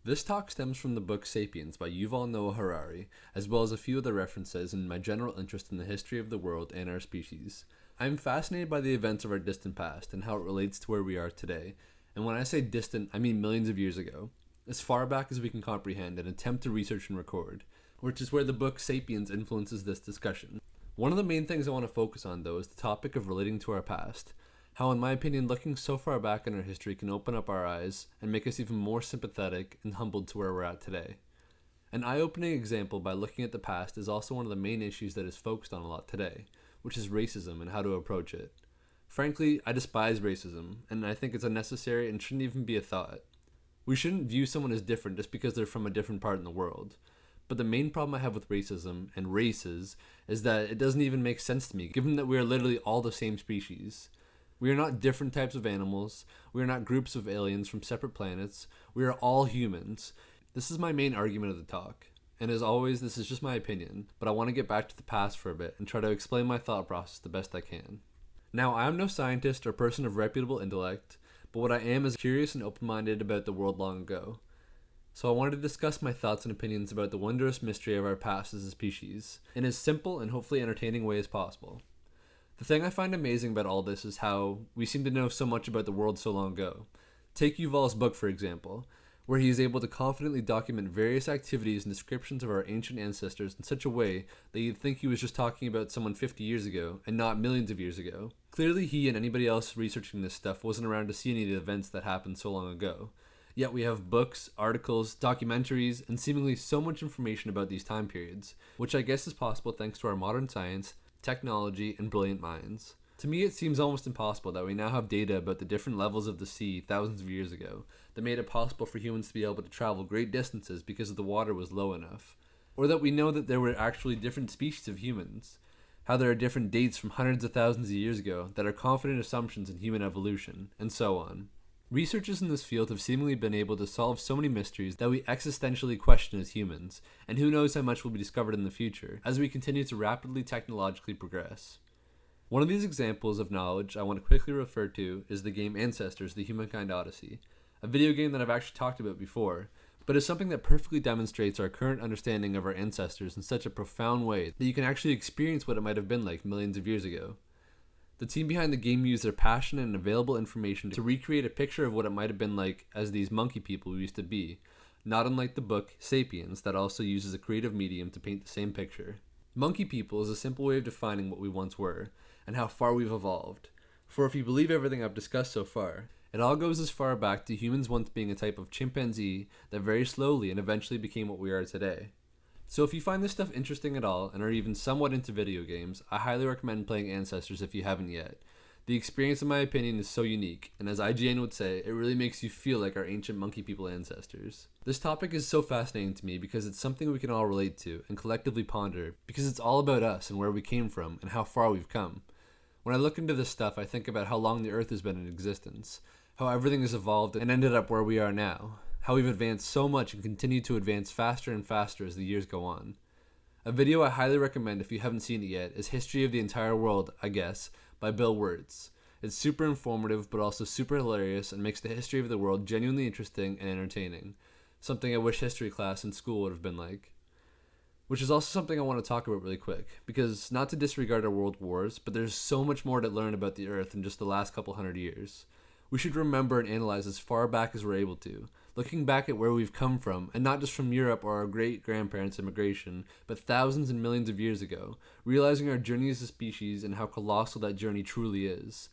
This talk stems from the book Sapiens by Yuval Noah Harari, as well as a few other references and my general interest in the history of the world and our species. I am fascinated by the events of our distant past and how it relates to where we are today. And when I say distant, I mean millions of years ago, as far back as we can comprehend and attempt to research and record, which is where the book Sapiens influences this discussion. One of the main things I want to focus on, though, is the topic of relating to our past. How, in my opinion, looking so far back in our history can open up our eyes and make us even more sympathetic and humbled to where we're at today. An eye-opening example by looking at the past is also one of the main issues that is focused on a lot today, which is racism and how to approach it. Frankly, I despise racism, and I think it's unnecessary and shouldn't even be a thought. We shouldn't view someone as different just because they're from a different part in the world. But the main problem I have with racism and races is that it doesn't even make sense to me, given that we are literally all the same species. We are not different types of animals. We are not groups of aliens from separate planets. We are all humans. This is my main argument of the talk. And as always, this is just my opinion, but I want to get back to the past for a bit and try to explain my thought process the best I can. Now, I am no scientist or person of reputable intellect, but what I am is curious and open-minded about the world long ago. So I wanted to discuss my thoughts and opinions about the wondrous mystery of our past as a species in as simple and hopefully entertaining way as possible. The thing I find amazing about all this is how we seem to know so much about the world so long ago. Take Yuval's book, for example, where he is able to confidently document various activities and descriptions of our ancient ancestors in such a way that you'd think he was just talking about someone 50 years ago and not millions of years ago. Clearly he and anybody else researching this stuff wasn't around to see any of the events that happened so long ago. Yet we have books, articles, documentaries, and seemingly so much information about these time periods, which I guess is possible thanks to our modern science, technology, and brilliant minds. To me, it seems almost impossible that we now have data about the different levels of the sea thousands of years ago that made it possible for humans to be able to travel great distances because the water was low enough. Or that we know that there were actually different species of humans. How there are different dates from hundreds of thousands of years ago that are confident assumptions in human evolution, and so on. Researchers in this field have seemingly been able to solve so many mysteries that we existentially question as humans, and who knows how much will be discovered in the future as we continue to rapidly technologically progress. One of these examples of knowledge I want to quickly refer to is the game Ancestors: The Humankind Odyssey, a video game that I've actually talked about before, but is something that perfectly demonstrates our current understanding of our ancestors in such a profound way that you can actually experience what it might have been like millions of years ago. The team behind the game used their passion and available information to recreate a picture of what it might have been like as these monkey people we used to be, not unlike the book Sapiens that also uses a creative medium to paint the same picture. Monkey people is a simple way of defining what we once were, and how far we've evolved. For if you believe everything I've discussed so far, it all goes as far back to humans once being a type of chimpanzee that very slowly and eventually became what we are today. So if you find this stuff interesting at all and are even somewhat into video games, I highly recommend playing Ancestors if you haven't yet. The experience, in my opinion, is so unique, and as IGN would say, it really makes you feel like our ancient monkey people ancestors. This topic is so fascinating to me because it's something we can all relate to and collectively ponder, because it's all about us and where we came from and how far we've come. When I look into this stuff, I think about how long the Earth has been in existence, how everything has evolved and ended up where we are now, how we've advanced so much and continue to advance faster and faster as the years go on. A video I highly recommend if you haven't seen it yet is History of the Entire World, I guess, by Bill Wirtz. It's super informative but also super hilarious and makes the history of the world genuinely interesting and entertaining, something I wish history class in school would have been like. Which is also something I want to talk about really quick, because not to disregard our world wars, but there's so much more to learn about the Earth in just the last couple hundred years. We should remember and analyze as far back as we're able to, looking back at where we've come from, and not just from Europe or our great-grandparents' immigration, but thousands and millions of years ago, realizing our journey as a species and how colossal that journey truly is.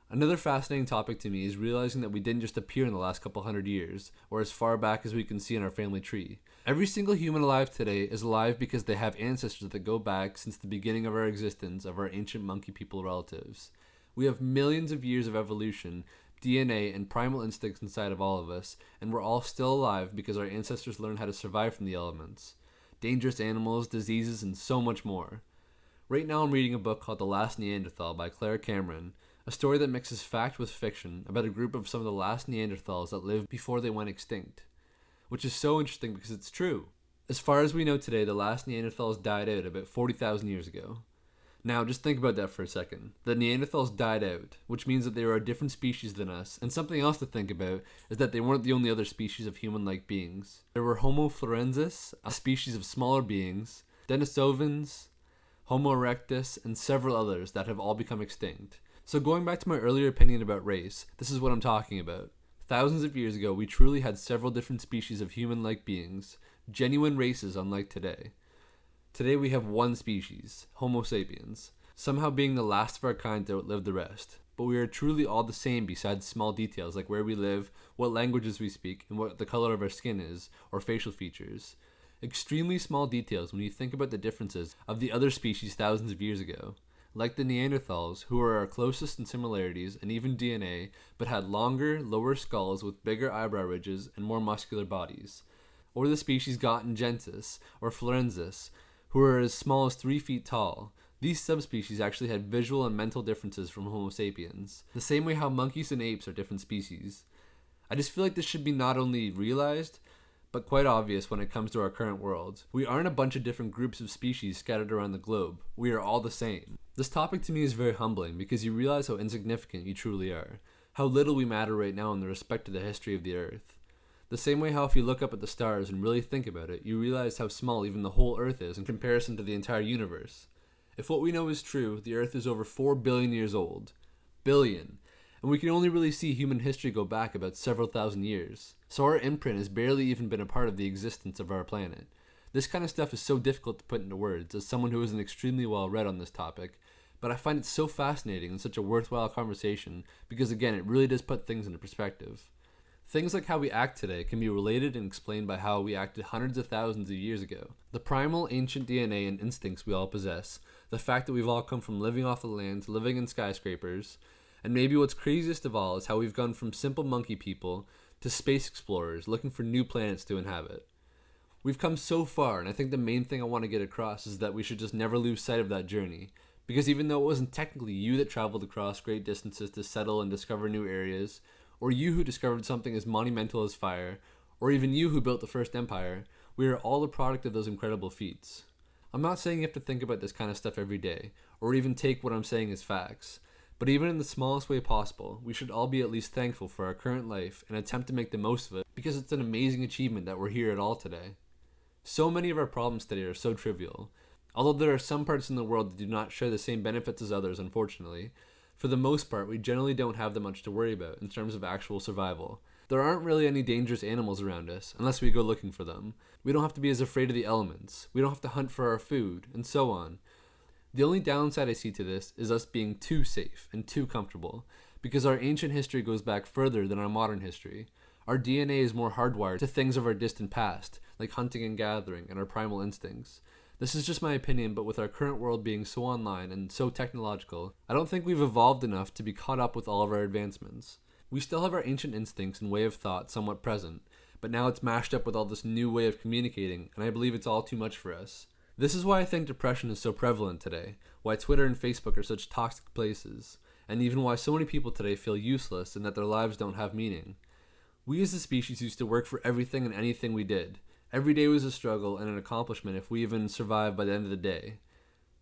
Another fascinating topic to me is realizing that we didn't just appear in the last couple hundred years, or as far back as we can see in our family tree. Every single human alive today is alive because they have ancestors that go back since the beginning of our existence of our ancient monkey people relatives. We have millions of years of evolution, DNA, and primal instincts inside of all of us, and we're all still alive because our ancestors learned how to survive from the elements. Dangerous animals, diseases, and so much more. Right now I'm reading a book called The Last Neanderthal by Claire Cameron, a story that mixes fact with fiction about a group of some of the last Neanderthals that lived before they went extinct. Which is so interesting because it's true. As far as we know today, the last Neanderthals died out about 40,000 years ago. Now, just think about that for a second. The Neanderthals died out, which means that they were a different species than us, and something else to think about is that they weren't the only other species of human-like beings. There were Homo florensis, a species of smaller beings, Denisovans, Homo erectus, and several others that have all become extinct. So going back to my earlier opinion about race, this is what I'm talking about. Thousands of years ago, we truly had several different species of human-like beings, genuine races unlike today. Today we have one species, Homo sapiens, somehow being the last of our kind to outlive the rest. But we are truly all the same besides small details like where we live, what languages we speak, and what the color of our skin is, or facial features. Extremely small details when you think about the differences of the other species thousands of years ago. Like the Neanderthals, who are our closest in similarities and even DNA, but had longer, lower skulls with bigger eyebrow ridges and more muscular bodies. Or the species Gottengensis, or Florensis, who are as small as 3 feet tall. These subspecies actually had visual and mental differences from Homo sapiens, the same way how monkeys and apes are different species. I just feel like this should be not only realized, but quite obvious when it comes to our current world. We aren't a bunch of different groups of species scattered around the globe. We are all the same. This topic to me is very humbling because you realize how insignificant you truly are, how little we matter right now in the respect to the history of the Earth. The same way how if you look up at the stars and really think about it, you realize how small even the whole Earth is in comparison to the entire universe. If what we know is true, the Earth is over 4 billion years old. Billion. And we can only really see human history go back about several thousand years. So our imprint has barely even been a part of the existence of our planet. This kind of stuff is so difficult to put into words as someone who isn't extremely well read on this topic, but I find it so fascinating and such a worthwhile conversation because again, it really does put things into perspective. Things like how we act today can be related and explained by how we acted hundreds of thousands of years ago. The primal ancient DNA and instincts we all possess, the fact that we've all come from living off the land to living in skyscrapers, and maybe what's craziest of all is how we've gone from simple monkey people to space explorers looking for new planets to inhabit. We've come so far, and I think the main thing I want to get across is that we should just never lose sight of that journey. Because even though it wasn't technically you that traveled across great distances to settle and discover new areas, or you who discovered something as monumental as fire, or even you who built the first empire, we are all a product of those incredible feats. I'm not saying you have to think about this kind of stuff every day, or even take what I'm saying as facts, but even in the smallest way possible, we should all be at least thankful for our current life and attempt to make the most of it, because it's an amazing achievement that we're here at all today. So many of our problems today are so trivial. Although there are some parts in the world that do not share the same benefits as others, unfortunately, for the most part, we generally don't have that much to worry about in terms of actual survival. There aren't really any dangerous animals around us, unless we go looking for them. We don't have to be as afraid of the elements. We don't have to hunt for our food, and so on. The only downside I see to this is us being too safe and too comfortable, because our ancient history goes back further than our modern history. Our DNA is more hardwired to things of our distant past, like hunting and gathering and our primal instincts. This is just my opinion, but with our current world being so online and so technological, I don't think we've evolved enough to be caught up with all of our advancements. We still have our ancient instincts and way of thought somewhat present, but now it's mashed up with all this new way of communicating, and I believe it's all too much for us. This is why I think depression is so prevalent today, why Twitter and Facebook are such toxic places, and even why so many people today feel useless and that their lives don't have meaning. We as a species used to work for everything and anything we did. Every day was a struggle and an accomplishment if we even survived by the end of the day.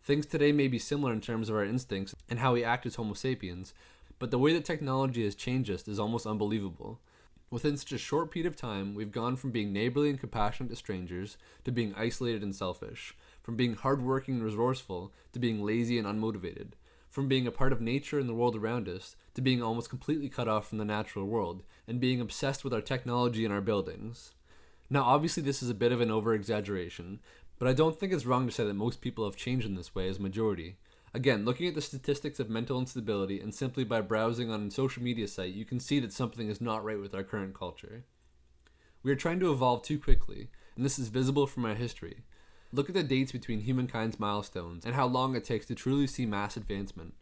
Things today may be similar in terms of our instincts and how we act as Homo sapiens, but the way that technology has changed us is almost unbelievable. Within such a short period of time, we've gone from being neighborly and compassionate to strangers to being isolated and selfish, from being hardworking and resourceful to being lazy and unmotivated, from being a part of nature and the world around us to being almost completely cut off from the natural world and being obsessed with our technology and our buildings. Now, obviously this is a bit of an over-exaggeration, but I don't think it's wrong to say that most people have changed in this way as majority. Again, looking at the statistics of mental instability and simply by browsing on a social media site, you can see that something is not right with our current culture. We are trying to evolve too quickly, and this is visible from our history. Look at the dates between humankind's milestones and how long it takes to truly see mass advancement.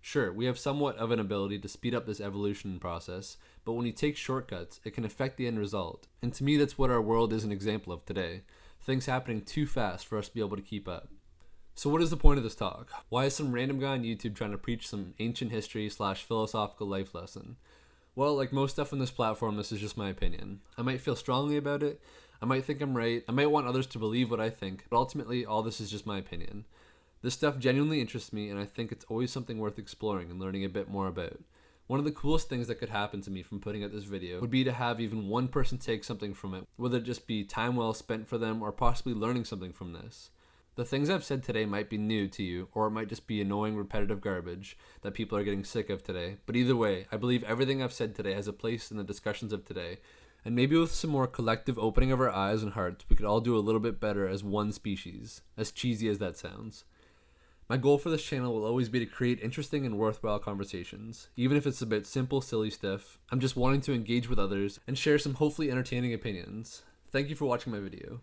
Sure, we have somewhat of an ability to speed up this evolution process, but when you take shortcuts, it can affect the end result. And to me, that's what our world is an example of today. Things happening too fast for us to be able to keep up. So what is the point of this talk? Why is some random guy on YouTube trying to preach some ancient history / philosophical life lesson? Well, like most stuff on this platform, this is just my opinion. I might feel strongly about it, I might think I'm right, I might want others to believe what I think, but ultimately, all this is just my opinion. This stuff genuinely interests me, and I think it's always something worth exploring and learning a bit more about. One of the coolest things that could happen to me from putting out this video would be to have even one person take something from it, whether it just be time well spent for them or possibly learning something from this. The things I've said today might be new to you, or it might just be annoying repetitive garbage that people are getting sick of today, but either way, I believe everything I've said today has a place in the discussions of today, and maybe with some more collective opening of our eyes and hearts, we could all do a little bit better as one species, as cheesy as that sounds. My goal for this channel will always be to create interesting and worthwhile conversations, even if it's about simple, silly stuff. I'm just wanting to engage with others and share some hopefully entertaining opinions. Thank you for watching my video.